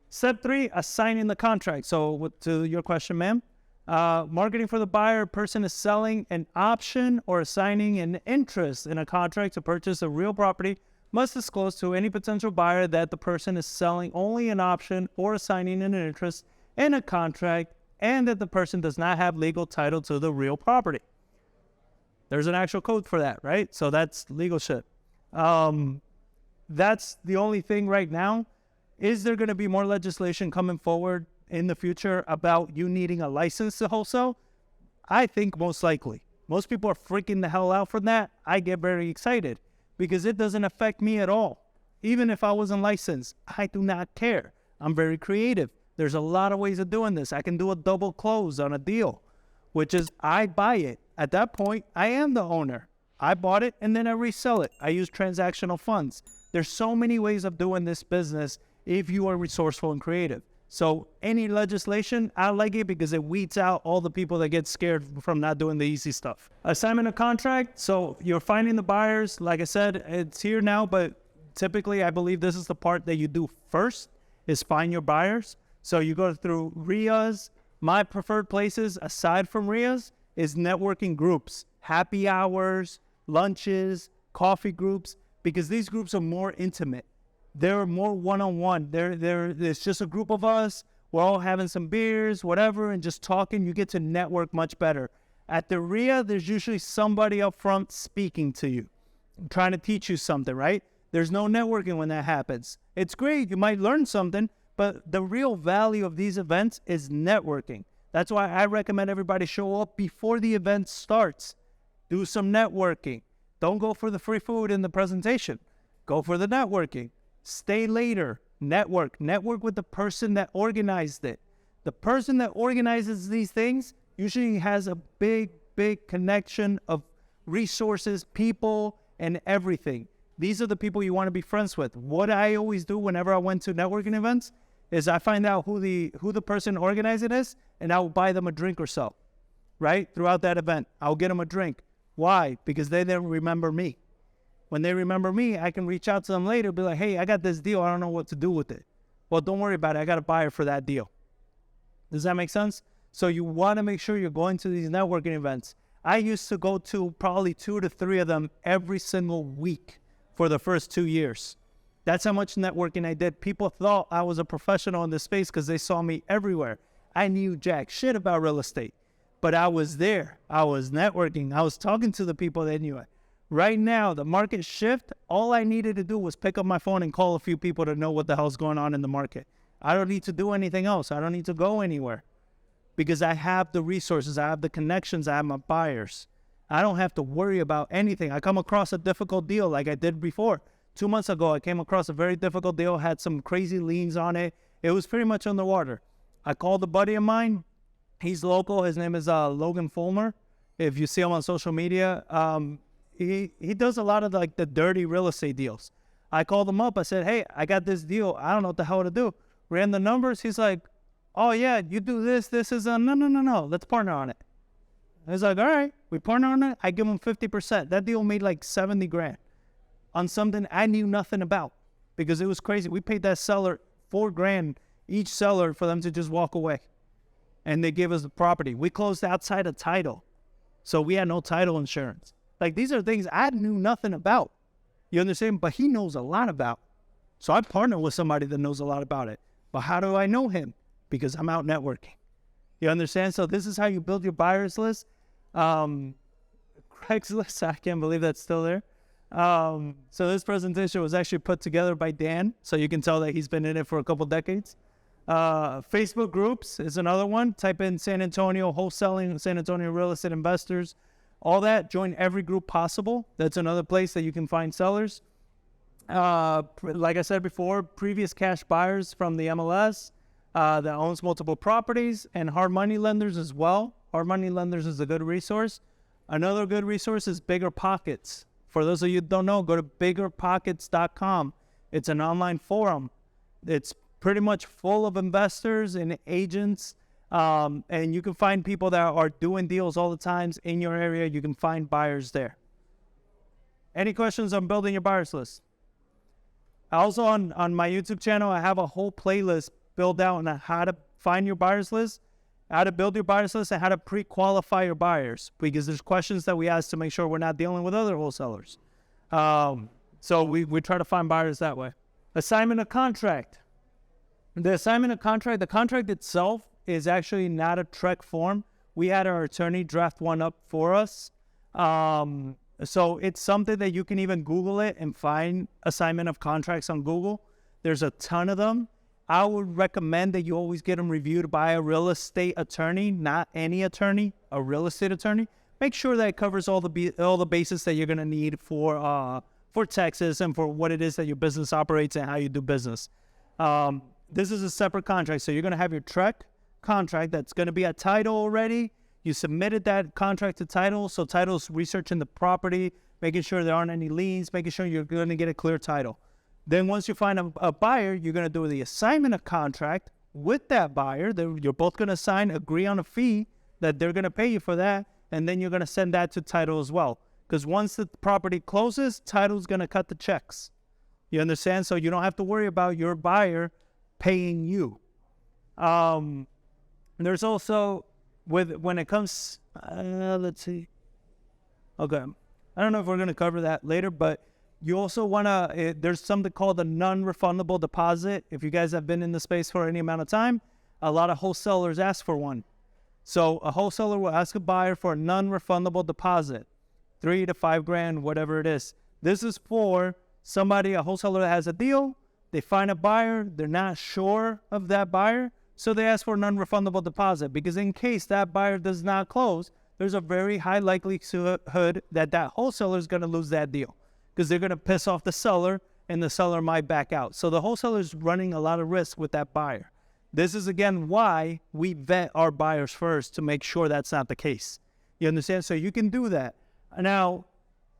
Step 3, assigning the contract. So to your question, ma'am, marketing for the buyer. Person is selling an option or assigning an interest in a contract to purchase a real property must disclose to any potential buyer that the person is selling only an option or assigning an interest in a contract and that the person does not have legal title to the real property. There's an actual code for that, right? So that's legal shit. That's the only thing right now. Is there going to be more legislation coming forward in the future about you needing a license to wholesale? I think most likely. Most people are freaking the hell out from that. I get very excited because it doesn't affect me at all. Even if I wasn't licensed, I do not care. I'm very creative. There's a lot of ways of doing this. I can do a double close on a deal, which is I buy it. At that point, I am the owner. I bought it and then I resell it. I use transactional funds. There's so many ways of doing this business if you are resourceful and creative. So any legislation, I like it because it weeds out all the people that get scared from not doing the easy stuff. Assignment of contract. So you're finding the buyers. Like I said, it's here now, but typically I believe this is the part that you do first is find your buyers. So you go through RIAs. My preferred places aside from RIAs is networking groups, happy hours, lunches, coffee groups, because these groups are more intimate. They're more one-on-one. It's just a group of us. We're all having some beers, whatever, and just talking. You get to network much better. At the RIA, there's usually somebody up front speaking to you, trying to teach you something, right? There's no networking when that happens. It's great. You might learn something, but the real value of these events is networking. That's why I recommend everybody show up before the event starts. Do some networking. Don't go for the free food in the presentation. Go for the networking. Stay later. Network with the person that organized it. The person that organizes these things usually has a big connection of resources, people, and everything. These are the people you want to be friends with. What I always do whenever I went to networking events is I find out who the person organizing is, and I will buy them a drink or so, right? Throughout that event, I'll get them a drink. Why? Because they then remember me. When they remember me, I can reach out to them later, be like, hey, I got this deal. I don't know what to do with it. Well, don't worry about it. I got a buyer for that deal. Does that make sense? So you want to make sure you're going to these networking events. I used to go to probably 2 to 3 of them every single week for the first 2 years. That's how much networking I did. People thought I was a professional in this space because they saw me everywhere. I knew jack shit about real estate, but I was there. I was networking. I was talking to the people that knew it. Right now, the market shift, all I needed to do was pick up my phone and call a few people to know what the hell's going on in the market. I don't need to do anything else. I don't need to go anywhere because I have the resources. I have the connections. I have my buyers. I don't have to worry about anything. I come across a difficult deal like I did before. 2 months ago, I came across a very difficult deal, had some crazy liens on it. It was pretty much underwater. I called a buddy of mine. He's local. His name is Logan Fulmer. If you see him on social media, he does a lot of like the dirty real estate deals. I called him up. I said, hey, I got this deal. I don't know what the hell to do. Ran the numbers. He's like, oh, yeah, you do this. This is no. Let's partner on it. I was like, all right, we partner on it. I give him 50%. That deal made like 70 grand on something I knew nothing about because it was crazy. We paid that seller $4 grand each seller for them to just walk away. And they gave us the property. We closed outside of title. So we had no title insurance. Like, these are things I knew nothing about. You understand? But he knows a lot about. So I partner with somebody that knows a lot about it. But how do I know him? Because I'm out networking. You understand? So this is how you build your buyers list. Craigslist, I can't believe that's still there. So this presentation was actually put together by Dan. So you can tell that he's been in it for a couple decades. Facebook groups is another one. Type in San Antonio wholesaling, San Antonio real estate investors. All that, join every group possible. That's another place that you can find sellers. Like I said before, previous cash buyers from the MLS that owns multiple properties and hard money lenders as well. Hard money lenders is a good resource. Another good resource is Bigger Pockets. For those of you who don't know, go to biggerpockets.com. It's an online forum. It's pretty much full of investors and agents. And you can find people that are doing deals all the times in your area. You can find buyers there. Any questions on building your buyers list? Also on my YouTube channel, I have a whole playlist build out on how to find your buyers list, how to build your buyers list, and how to pre-qualify your buyers, because there's questions that we ask to make sure we're not dealing with other wholesalers. So we try to find buyers that way. Assignment of contract. The assignment of contract, the contract itself is actually not a TREC form. We had our attorney draft one up for us. So it's something that you can even Google it and find assignment of contracts on Google. There's a ton of them. I would recommend that you always get them reviewed by a real estate attorney, not any attorney, a real estate attorney. Make sure that it covers all the bases that you're going to need for Texas and for what it is that your business operates and how you do business. This is a separate contract. So you're going to have your TREC contract that's going to be a title already. You submitted that contract to title. So title's researching the property, making sure there aren't any liens, making sure you're going to get a clear title. Then once you find a buyer, you're going to do the assignment of contract with that buyer. You're both going to sign, agree on a fee that they're going to pay you for that. And then you're going to send that to title as well. Because once the property closes, title's going to cut the checks. You understand? So you don't have to worry about your buyer paying you. There's also, when it comes, let's see. Okay. I don't know if we're going to cover that later, but you also want to, there's something called a non-refundable deposit. If you guys have been in the space for any amount of time, a lot of wholesalers ask for one. So a wholesaler will ask a buyer for a non-refundable deposit, $3,000 to $5,000, whatever it is. This is for somebody, a wholesaler that has a deal. They find a buyer. They're not sure of that buyer. So they ask for a non-refundable deposit, because in case that buyer does not close, there's a very high likelihood that that wholesaler is going to lose that deal, because they're going to piss off the seller and the seller might back out. So the wholesaler is running a lot of risk with that buyer. This is, again, why we vet our buyers first to make sure that's not the case. You understand? So you can do that. Now,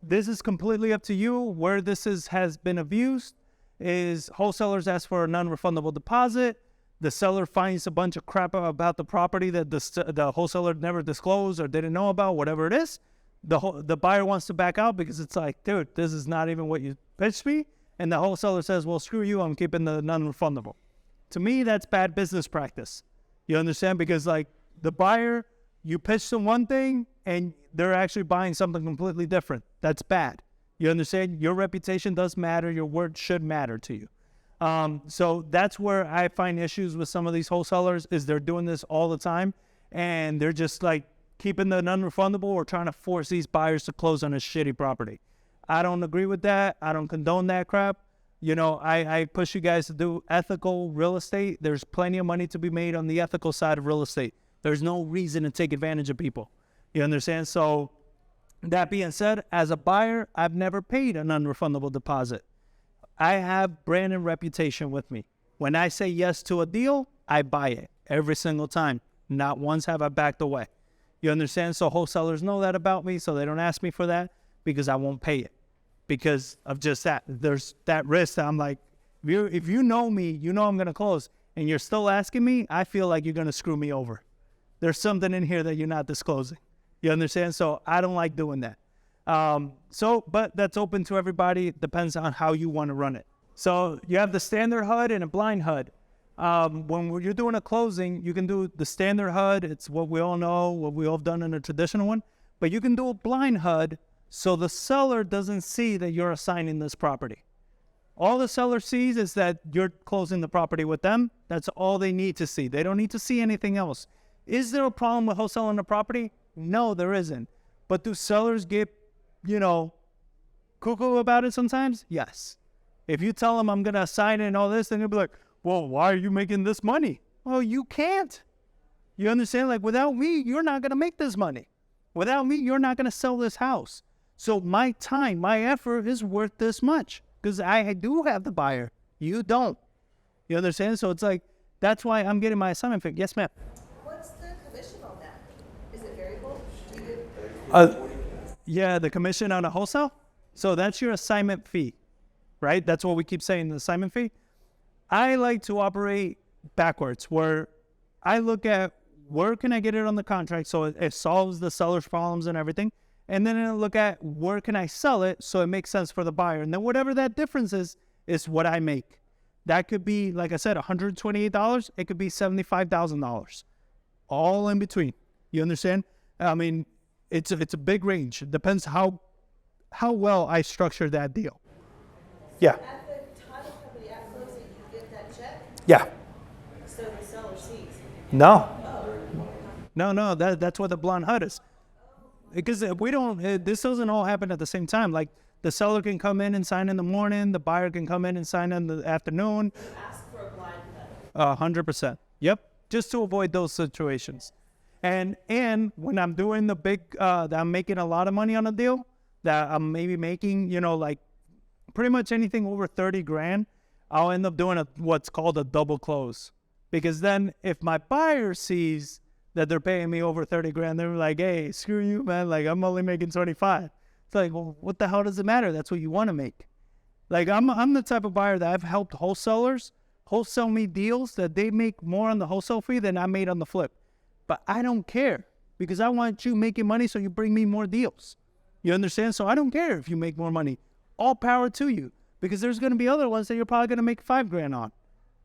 this is completely up to you. Where this has been abused is wholesalers ask for a non-refundable deposit. The seller finds a bunch of crap about the property that the wholesaler never disclosed or didn't know about, whatever it is. The buyer wants to back out because it's like, dude, this is not even what you pitched me. And the wholesaler says, well, screw you, I'm keeping the non-refundable. To me, that's bad business practice. You understand? Because, like, the buyer, you pitch them one thing and they're actually buying something completely different. That's bad. You understand? Your reputation does matter. Your word should matter to you. So that's where I find issues with some of these wholesalers, is they're doing this all the time, and they're just like keeping the non-refundable or trying to force these buyers to close on a shitty property. I don't agree with that. I don't condone that crap. You know, I push you guys to do ethical real estate. There's plenty of money to be made on the ethical side of real estate. There's no reason to take advantage of people. You understand? So that being said, as a buyer, I've never paid a non-refundable deposit. I have brand and reputation with me. When I say yes to a deal, I buy it every single time. Not once have I backed away. You understand? So wholesalers know that about me, so they don't ask me for that, because I won't pay it because of just that. There's that risk that I'm like, if you know me, you know I'm going to close, and you're still asking me, I feel like you're going to screw me over. There's something in here that you're not disclosing. You understand? So I don't like doing that. But that's open to everybody. It depends on how you want to run it. So you have the standard HUD and a blind HUD. When you're doing a closing, you can do the standard HUD. It's what we all know, what we all have done in a traditional one. But you can do a blind HUD so the seller doesn't see that you're assigning this property. All the seller sees is that you're closing the property with them. That's all they need to see. They don't need to see anything else. Is there a problem with wholesaling the property? No, there isn't. But do sellers get, cuckoo about it sometimes? Yes. If you tell them I'm going to assign it and all this, then they'll be like, well, why are you making this money? Well, you can't. You understand? Like, without me, you're not going to make this money. Without me, you're not going to sell this house. So my time, my effort is worth this much, because I do have the buyer. You don't. You understand? So it's like, that's why I'm getting my assignment fee. Yes, ma'am. What's the commission on that? Is it variable? Do you get... Yeah, the commission on a wholesale. So that's your assignment fee, right? That's what we keep saying, the assignment fee. I like to operate backwards, where I look at where can I get it on the contract so it solves the seller's problems and everything. And then I look at where can I sell it so it makes sense for the buyer. And then whatever that difference is what I make. That could be, like I said, $128. It could be $75,000. All in between. You understand? I mean, it's a big range. It depends how well I structure that deal. Yeah. At the title company at closing, you get that check, Yeah. so the seller sees. No. No, that's what the blind HUD is. Because we don't, this doesn't all happen at the same time. Like, the seller can come in and sign in the morning, the buyer can come in and sign in the afternoon. You ask for a blind HUD. 100%. Yep. Just to avoid those situations. And when I'm doing the big, that I'm making a lot of money on a deal, that I'm maybe making, like pretty much anything over 30 grand, I'll end up doing what's called a double close. Because then if my buyer sees that they're paying me over 30 grand, they're like, hey, screw you, man. Like, I'm only making 25. It's like, well, what the hell does it matter? That's what you want to make. Like, I'm the type of buyer that I've helped wholesalers wholesale me deals that they make more on the wholesale fee than I made on the flip. But I don't care, because I want you making money so you bring me more deals. You understand? So I don't care if you make more money. All power to you, because there's going to be other ones that you're probably going to make 5 grand on.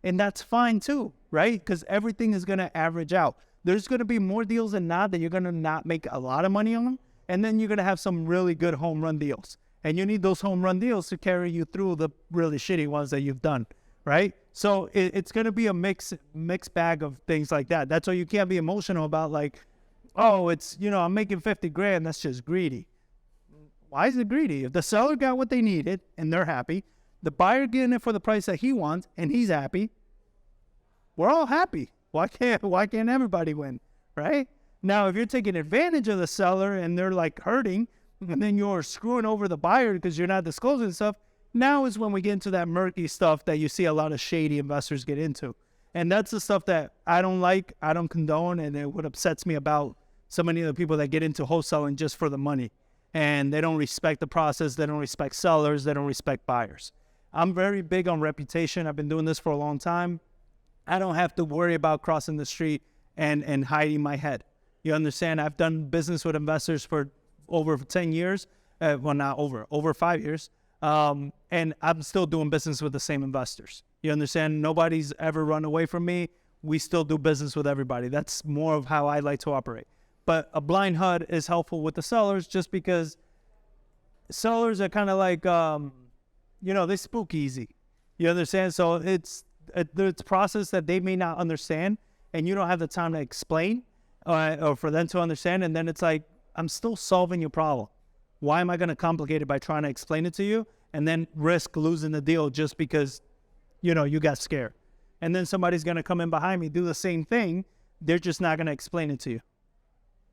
And that's fine too, right? Because everything is going to average out. There's going to be more deals than not that you're going to not make a lot of money on. And then you're going to have some really good home run deals. And you need those home run deals to carry you through the really shitty ones that you've done, right? So it's going to be a mixed bag of things like that. That's why you can't be emotional about, like, oh, it's, I'm making 50 grand. That's just greedy. Why is it greedy? If the seller got what they needed and they're happy, the buyer getting it for the price that he wants and he's happy, we're all happy. Why can't everybody win, right? Now, if you're taking advantage of the seller and they're like hurting, and then you're screwing over the buyer because you're not disclosing stuff, now is when we get into that murky stuff that you see a lot of shady investors get into. And that's the stuff that I don't like, I don't condone, and what upsets me about so many of the people that get into wholesaling just for the money. And they don't respect the process, they don't respect sellers, they don't respect buyers. I'm very big on reputation. I've been doing this for a long time. I don't have to worry about crossing the street and hiding my head. You understand? I've done business with investors for over 10 years. Well, not over 5 years. And I'm still doing business with the same investors. You understand? Nobody's ever run away from me. We still do business with everybody. That's more of how I like to operate. But a blind HUD is helpful with the sellers just because sellers are kind of like, they spook easy. You understand? So it's a process that they may not understand, and you don't have the time to explain or for them to understand. And then it's like, I'm still solving your problem. Why am I going to complicate it by trying to explain it to you and then risk losing the deal just because, you got scared? And then somebody's going to come in behind me, do the same thing. They're just not going to explain it to you.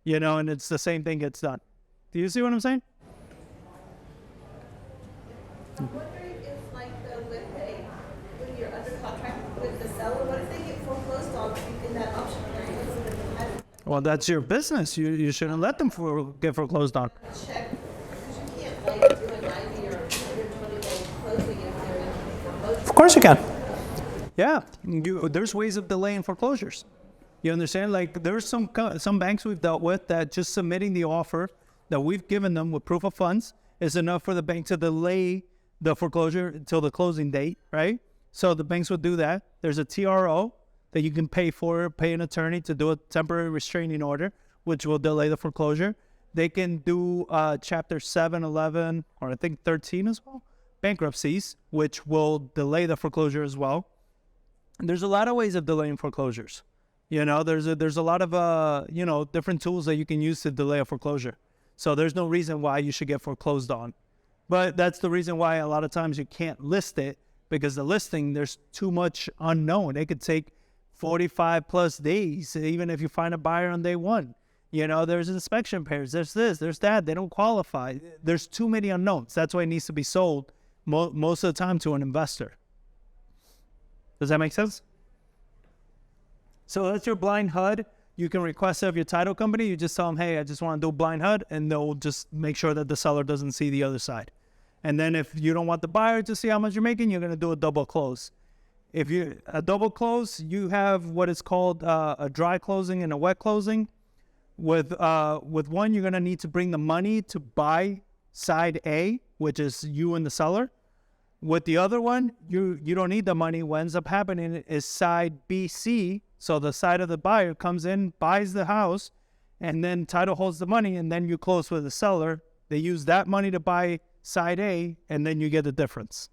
And it's the same thing gets done. Do you see what I'm saying? I'm wondering if, when you're under contract with the seller, what if they get foreclosed on in that option period? Well, that's your business. You shouldn't let them get foreclosed on. Check, because you can't do a 90 or 120-day closing if they're in foreclosure. Of course you can. Yeah, there's ways of delaying foreclosures. You understand? Like, there's some banks we've dealt with that just submitting the offer that we've given them with proof of funds is enough for the bank to delay the foreclosure until the closing date, right? So the banks would do that. There's a TRO that you can pay an attorney to do a temporary restraining order, which will delay the foreclosure. They can do Chapter 7, 11, or I think 13 as well, bankruptcies, which will delay the foreclosure as well. And there's a lot of ways of delaying foreclosures. There's a lot of, different tools that you can use to delay a foreclosure. So there's no reason why you should get foreclosed on. But that's the reason why a lot of times you can't list it, because the listing, there's too much unknown. It could take 45 plus days, even if you find a buyer on day one. There's inspection pairs, there's this, there's that. They don't qualify. There's too many unknowns. That's why it needs to be sold most of the time to an investor. Does that make sense? So that's your blind HUD. You can request it of your title company. You just tell them, hey, I just want to do blind HUD, and they'll just make sure that the seller doesn't see the other side. And then if you don't want the buyer to see how much you're making, you're going to do a double close. A double close, you have what is called a dry closing and a wet closing. With one, you're going to need to bring the money to buy side A, which is you and the seller. With the other one, you don't need the money. What ends up happening is side BC, so the side of the buyer comes in, buys the house, and then title holds the money, and then you close with the seller. They use that money to buy side A, and then you get the difference.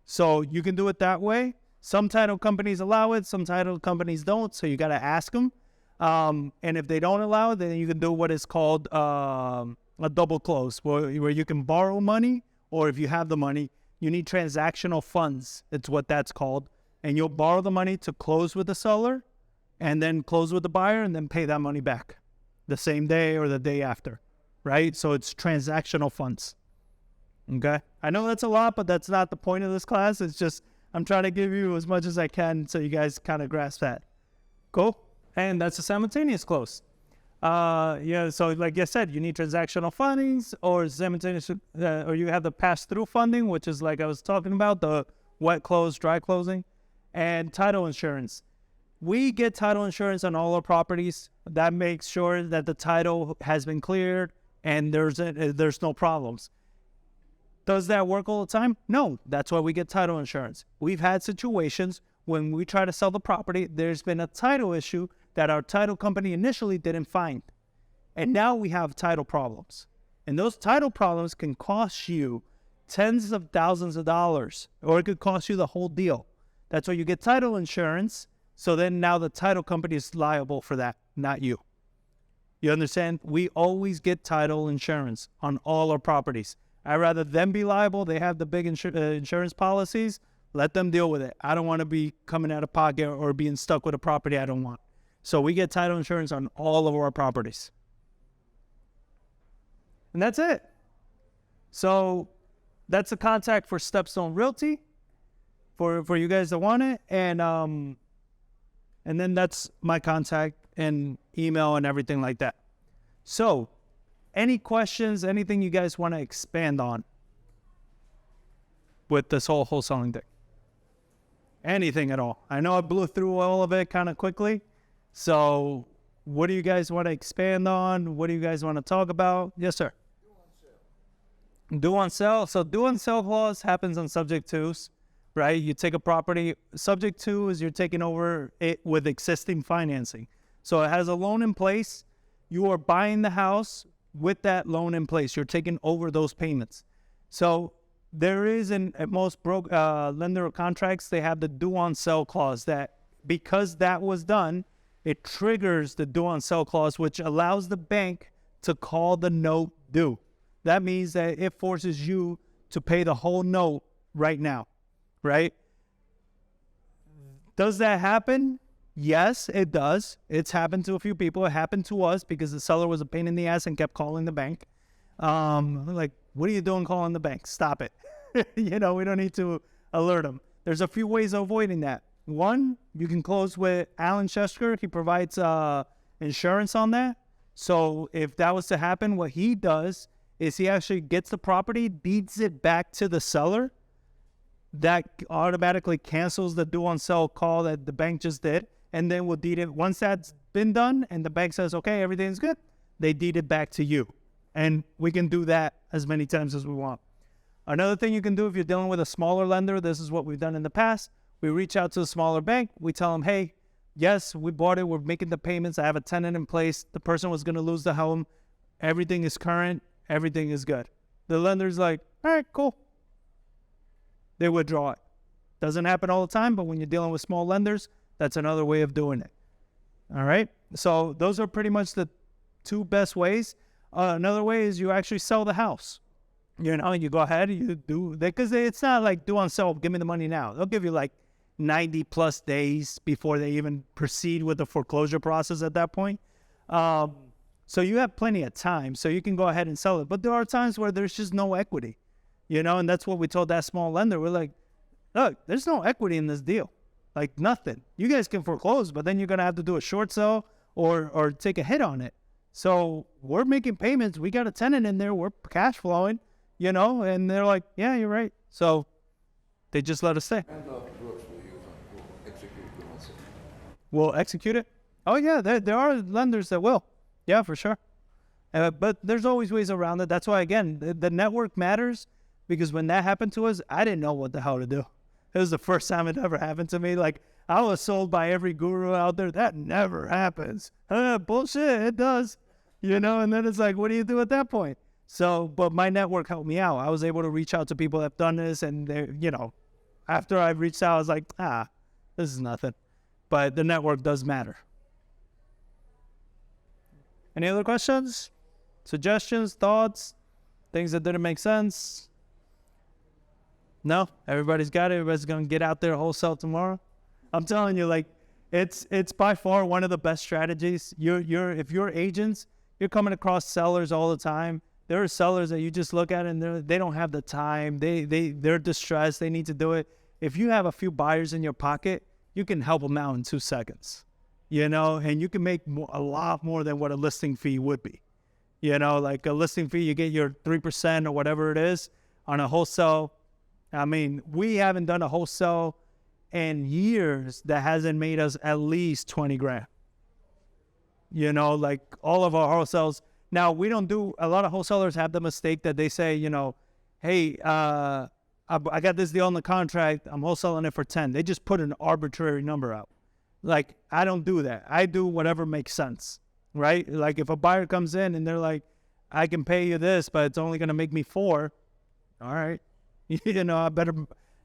So you can do it that way. Some title companies allow it, some title companies don't, so you got to ask them. And if they don't allow it, then you can do what is called a double close, where you can borrow money, or if you have the money, you need transactional funds. It's what that's called. And you'll borrow the money to close with the seller, and then close with the buyer, and then pay that money back the same day or the day after, right? So it's transactional funds, okay? I know that's a lot, but that's not the point of this class. It's just I'm trying to give you as much as I can so you guys kind of grasp that. Cool? And that's a simultaneous close. Yeah, so like I said, you need transactional fundings or simultaneous, or you have the pass-through funding, which is like I was talking about, the wet close, dry closing, and title insurance. We get title insurance on all our properties. That makes sure that the title has been cleared and there's no problems. Does that work all the time? No, that's why we get title insurance. We've had situations when we try to sell the property, there's been a title issue that our title company initially didn't find. And now we have title problems. And those title problems can cost you tens of thousands of dollars, or it could cost you the whole deal. That's why you get title insurance. So then now the title company is liable for that, not you. You understand? We always get title insurance on all our properties. I'd rather them be liable. They have the big insurance policies. Let them deal with it. I don't want to be coming out of pocket or being stuck with a property I don't want. So we get title insurance on all of our properties. And that's it. So that's the contact for Stepstone Realty for you guys that want it. And then that's my contact and email and everything like that. So any questions, anything you guys want to expand on with this whole wholesaling thing? Anything at all? I know I blew through all of it kind of quickly. So what do you guys want to expand on? What do you guys want to talk about? Yes, sir. Due on sale. So due on sale clause happens on subject twos, right? You take a property. Subject two is you're taking over it with existing financing. So it has a loan in place. You are buying the house with that loan in place. You're taking over those payments. So there is at most lender contracts, they have the due on sale clause that because that was done, it triggers the due on sale clause, which allows the bank to call the note due. That means that it forces you to pay the whole note right now, right? Does that happen? Yes, it does. It's happened to a few people. It happened to us because the seller was a pain in the ass and kept calling the bank. Like, what are you doing calling the bank? Stop it. We don't need to alert them. There's a few ways of avoiding that. One, you can close with Alan Chesker. He provides insurance on that. So if that was to happen, what he does is he actually gets the property, deeds it back to the seller. That automatically cancels the due on sale call that the bank just did. And then we'll deed it. Once that's been done and the bank says, okay, everything's good, they deed it back to you. And we can do that as many times as we want. Another thing you can do if you're dealing with a smaller lender, this is what we've done in the past. We reach out to a smaller bank. We tell them, hey, yes, we bought it. We're making the payments. I have a tenant in place. The person was going to lose the home. Everything is current. Everything is good. The lender's like, all right, cool. They withdraw it. Doesn't happen all the time, but when you're dealing with small lenders, that's another way of doing it. All right? So those are pretty much the two best ways. Another way is you actually sell the house. You go ahead, you do, because it's not like due on sale, give me the money now. They'll give you like 90 plus days before they even proceed with the foreclosure process at that point. So you have plenty of time, so you can go ahead and sell it. But there are times where there's just no equity, and that's what we told that small lender. We're like, look, there's no equity in this deal. Like nothing. You guys can foreclose, but then you're going to have to do a short sale or take a hit on it. So we're making payments. We got a tenant in there. We're cash flowing, and they're like, yeah, you're right. So they just let us stay. We'll execute it? Oh, yeah, there are lenders that will. Yeah, for sure. But there's always ways around it. That's why, again, the network matters. because when that happened to us, I didn't know what the hell to do. It was the first time it ever happened to me. Like, I was sold by every guru out there. That never happens. Bullshit, it does. And then it's like, what do you do at that point? So, but my network helped me out. I was able to reach out to people that have done this, and they, after I reached out, I was like, this is nothing. But the network does matter. Any other questions? Suggestions, thoughts, things that didn't make sense? No? Everybody's got it? Everybody's going to get out there wholesale tomorrow? I'm telling you, like, it's by far one of the best strategies. If you're agents, you're coming across sellers all the time. There are sellers that you just look at and they don't have the time. They're distressed. They need to do it. If you have a few buyers in your pocket, you can help them out in 2 seconds, and you can make a lot more than what a listing fee would be. Like a listing fee, you get your 3% or whatever it is. On a wholesale, I mean, we haven't done a wholesale in years that hasn't made us at least 20 grand. Like all of our wholesales. Now, we don't do, a lot of wholesalers have the mistake that they say, hey, I got this deal on the contract. I'm wholesaling it for 10. They just put an arbitrary number out. Like, I don't do that. I do whatever makes sense, right? Like, if a buyer comes in and they're like, I can pay you this, but it's only going to make me 4. All right. I better,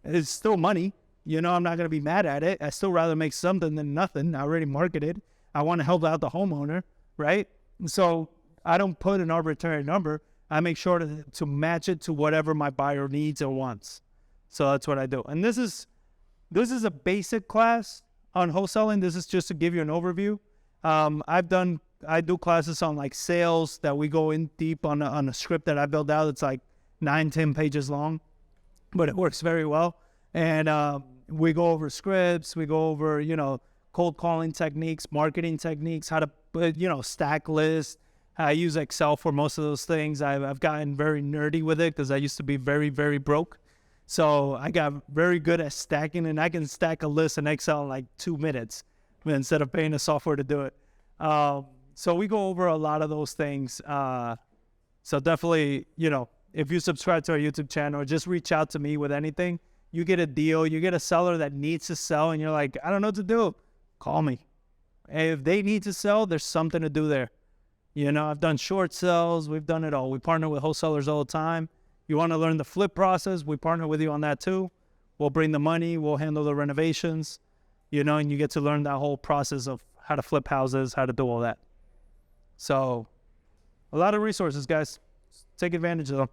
it's still money. I'm not going to be mad at it. I still rather make something than nothing. I already marketed. I want to help out the homeowner, right? So I don't put an arbitrary number. I make sure to match it to whatever my buyer needs or wants. So that's what I do. And this is a basic class on wholesaling. This is just to give you an overview. I do classes on like sales that we go in deep on a script that I built out. It's like 9-10 pages long, but it works very well. And we go over scripts. We go over, cold calling techniques, marketing techniques, how to, stack lists. I use Excel for most of those things. I've gotten very nerdy with it because I used to be very, very broke. So I got very good at stacking, and I can stack a list in Excel in like 2 minutes instead of paying the software to do it. So we go over a lot of those things. So definitely, if you subscribe to our YouTube channel, or just reach out to me with anything, you get a deal, you get a seller that needs to sell, and you're like, I don't know what to do. Call me. And if they need to sell, there's something to do there. I've done short sales. We've done it all. We partner with wholesalers all the time. You want to learn the flip process, we partner with you on that too. We'll bring the money. We'll handle the renovations, and you get to learn that whole process of how to flip houses, how to do all that. So a lot of resources, guys. Take advantage of them.